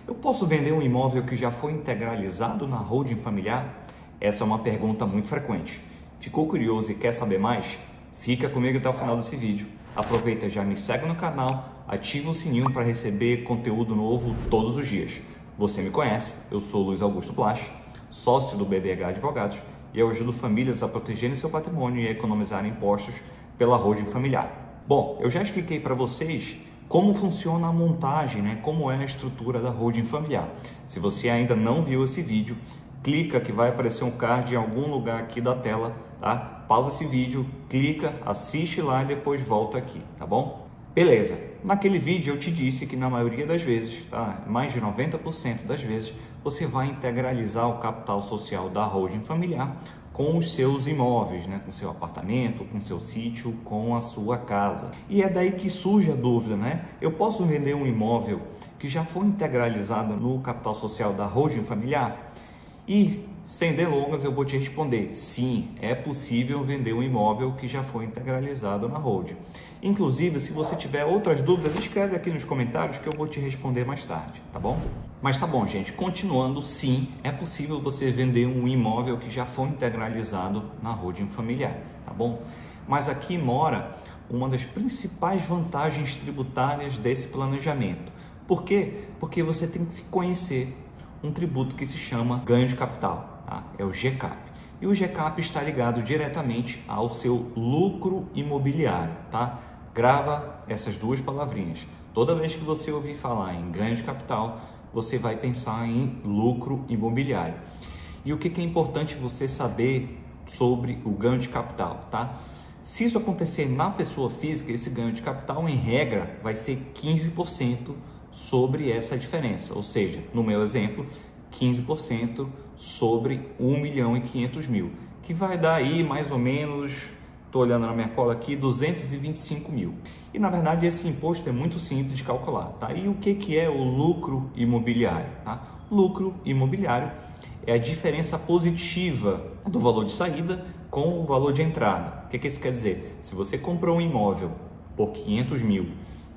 Eu posso vender um imóvel que já foi integralizado na holding familiar? Essa é uma pergunta muito frequente. Ficou curioso e quer saber mais? Fica comigo até o final desse vídeo. Aproveita e já me segue no canal, ativa o sininho para receber conteúdo novo todos os dias. Você me conhece, eu sou Luiz Augusto Plach, sócio do BBH Advogados, e eu ajudo famílias a protegerem seu patrimônio e a economizarem impostos pela holding familiar. Bom, eu já expliquei para vocês como funciona a montagem, como é a estrutura da holding familiar. Se você ainda não viu esse vídeo, clica que vai aparecer um card em algum lugar aqui da tela, tá? Pausa esse vídeo, clica, assiste lá e depois volta aqui, tá bom? Beleza, naquele vídeo eu te disse que na maioria das vezes, tá? Mais de 90% das vezes, você vai integralizar o capital social da holding familiar com os seus imóveis, com seu apartamento, com seu sítio, com a sua casa. E é daí que surge a dúvida, Eu posso vender um imóvel que já foi integralizado no capital social da holding familiar? E, sem delongas, eu vou te responder, sim, é possível vender um imóvel que já foi integralizado na holding. Inclusive, se você tiver outras dúvidas, escreve aqui nos comentários que eu vou te responder mais tarde, tá bom? Mas tá bom, gente, continuando, sim, é possível você vender um imóvel que já foi integralizado na holding familiar, tá bom? Mas aqui mora uma das principais vantagens tributárias desse planejamento. Por quê? Porque você tem que conhecer um tributo que se chama ganho de capital, tá? É o GCAP. E o GCAP está ligado diretamente ao seu lucro imobiliário, tá? Grava essas duas palavrinhas. Toda vez que você ouvir falar em ganho de capital, você vai pensar em lucro imobiliário. E o que é importante você saber sobre o ganho de capital, tá? Se isso acontecer na pessoa física, esse ganho de capital, em regra, vai ser 15% sobre essa diferença, ou seja, no meu exemplo, 15% sobre 1.500.000, que vai dar aí mais ou menos, estou olhando na minha cola aqui, 225 mil. E na verdade esse imposto é muito simples de calcular, tá? E o que é o lucro imobiliário, tá? Lucro imobiliário é a diferença positiva do valor de saída com o valor de entrada. O que isso quer dizer? Se você comprou um imóvel por 500 mil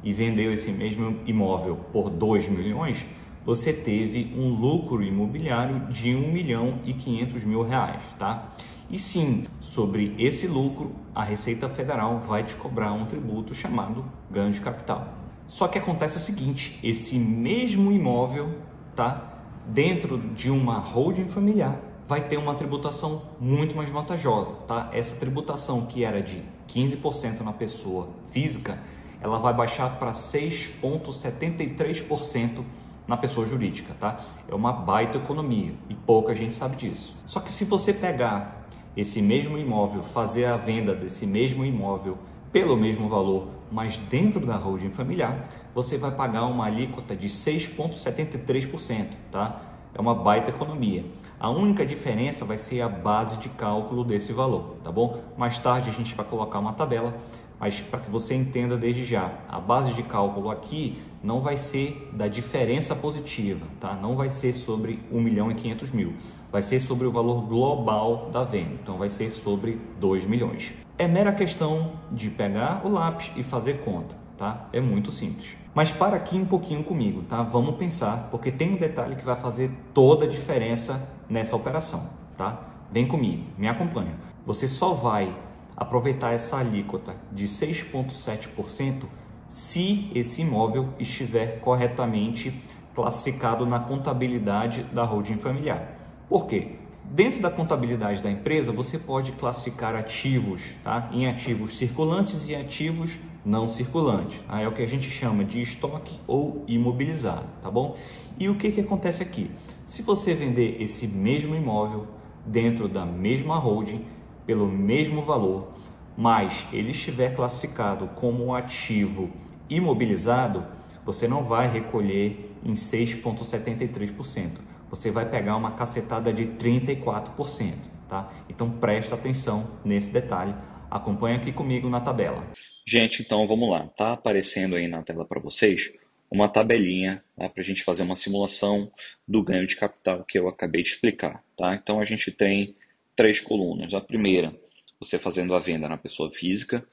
e vendeu esse mesmo imóvel por 2 milhões, você teve um lucro imobiliário de 1.500.000 reais, tá? E sim, sobre esse lucro, a Receita Federal vai te cobrar um tributo chamado ganho de capital. Só que acontece o seguinte, esse mesmo imóvel, tá? Dentro de uma holding familiar, vai ter uma tributação muito mais vantajosa, tá? Essa tributação que era de 15% na pessoa física, ela vai baixar para 6,73% na pessoa jurídica, tá? É uma baita economia e pouca gente sabe disso. Só que se você pegar esse mesmo imóvel, fazer a venda desse mesmo imóvel pelo mesmo valor, mas dentro da holding familiar, você vai pagar uma alíquota de 6,73%, tá? É uma baita economia. A única diferença vai ser a base de cálculo desse valor, tá bom? Mais tarde a gente vai colocar uma tabela, mas para que você entenda desde já, a base de cálculo aqui não vai ser da diferença positiva, tá? Não vai ser sobre 1.500.000, vai ser sobre o valor global da venda, então vai ser sobre 2 milhões. É mera questão de pegar o lápis e fazer conta, tá? É muito simples. Mas para aqui um pouquinho comigo, tá? Vamos pensar, porque tem um detalhe que vai fazer toda a diferença nessa operação, tá? Vem comigo, me acompanha. Você só vai aproveitar essa alíquota de 6,7% se esse imóvel estiver corretamente classificado na contabilidade da holding familiar. Por quê? Dentro da contabilidade da empresa, você pode classificar ativos, tá? Em ativos circulantes e ativos não circulantes. É o que a gente chama de estoque ou imobilizado, tá bom? E o que acontece aqui? Se você vender esse mesmo imóvel dentro da mesma holding, pelo mesmo valor, mas ele estiver classificado como ativo imobilizado, você não vai recolher em 6,73%. Você vai pegar uma cacetada de 34%, tá? Então presta atenção nesse detalhe. Acompanha aqui comigo na tabela. Gente, então vamos lá. Tá aparecendo aí na tela para vocês uma tabelinha, tá? Para a gente fazer uma simulação do ganho de capital que eu acabei de explicar, tá? Então a gente tem 3 colunas. A primeira, você fazendo a venda na pessoa física.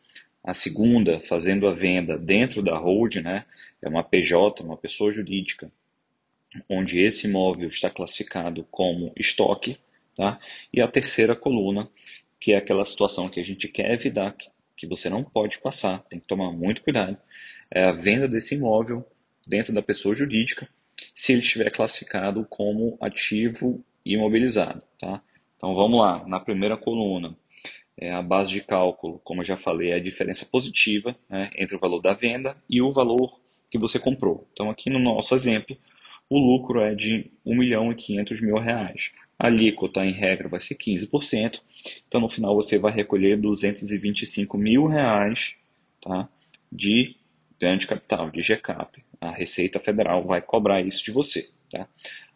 A segunda, fazendo a venda dentro da holding, é uma PJ, uma pessoa jurídica. onde esse imóvel está classificado como estoque, tá? E a terceira coluna, que é aquela situação que a gente quer evitar, que você não pode passar, tem que tomar muito cuidado, é a venda desse imóvel dentro da pessoa jurídica, se ele estiver classificado como ativo imobilizado, tá? Então vamos lá, na primeira coluna, a base de cálculo, como eu já falei, é a diferença positiva, né, entre o valor da venda e o valor que você comprou. Então aqui no nosso exemplo, o lucro é de R$ 1.500.000. A alíquota, em regra, vai ser 15%. Então, no final, você vai recolher R$ 225.000, tá, de ganho de capital, de GCAP. A Receita Federal vai cobrar isso de você. Tá?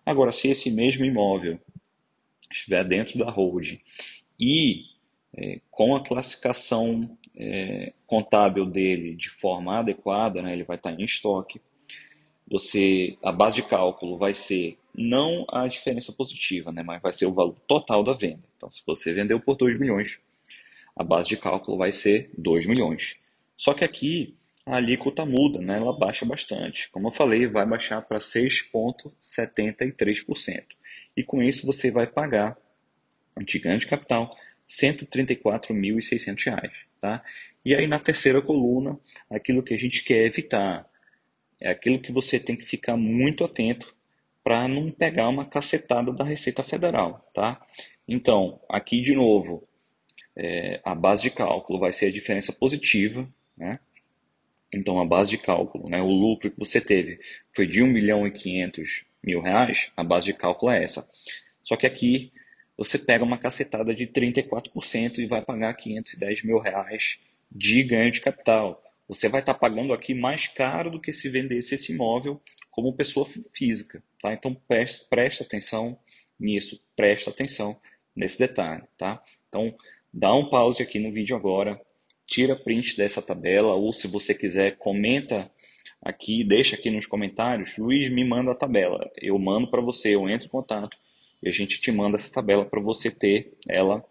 Agora, se esse mesmo imóvel estiver dentro da holding e com a classificação contábil dele de forma adequada, né, ele vai estar em estoque, a base de cálculo vai ser não a diferença positiva, né, mas vai ser o valor total da venda. Então, se você vendeu por 2 milhões, a base de cálculo vai ser 2 milhões. Só que aqui a alíquota muda, né, ela baixa bastante. Como eu falei, vai baixar para 6,73%. E com isso você vai pagar de ganho de capital R$ 134.600. Tá? E aí na terceira coluna, aquilo que a gente quer evitar, é aquilo que você tem que ficar muito atento para não pegar uma cacetada da Receita Federal, tá? Então, aqui de novo, a base de cálculo vai ser a diferença positiva, né? Então, a base de cálculo, né, o lucro que você teve foi de R$ 1.500.000, a base de cálculo é essa. Só que aqui você pega uma cacetada de 34% e vai pagar R$ 510.000 de ganho de capital. Você vai estar pagando aqui mais caro do que se vendesse esse imóvel como pessoa física. Tá? Então presta atenção nisso, presta atenção nesse detalhe. Tá? Então dá um pause aqui no vídeo agora, tira print dessa tabela, ou se você quiser, comenta aqui, deixa aqui nos comentários, Luiz, me manda a tabela. Eu mando para você, eu entro em contato e a gente te manda essa tabela para você ter ela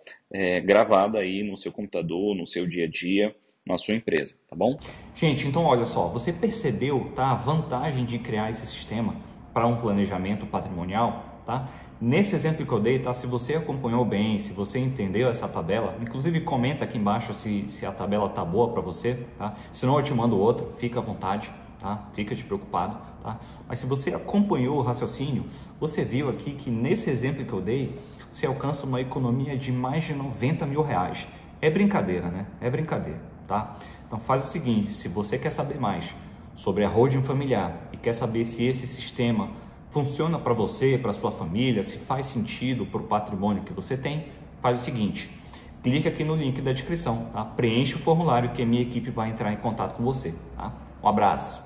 gravada aí no seu computador, no seu dia a dia, na sua empresa, tá bom? Gente, então olha só, você percebeu, tá, a vantagem de criar esse sistema para um planejamento patrimonial, tá? Nesse exemplo que eu dei, tá, se você acompanhou bem, se você entendeu essa tabela, inclusive comenta aqui embaixo se a tabela tá boa para você, tá? Senão eu te mando outra, fica à vontade, tá? Fica despreocupado, tá? Mas se você acompanhou o raciocínio, você viu aqui que nesse exemplo que eu dei, você alcança uma economia de mais de R$ 90.000. É brincadeira, né? É brincadeira, tá? Então faz o seguinte, se você quer saber mais sobre a holding familiar e quer saber se esse sistema funciona para você, para sua família, se faz sentido para o patrimônio que você tem, faz o seguinte, clique aqui no link da descrição, tá? Preenche o formulário que a minha equipe vai entrar em contato com você, tá? Um abraço!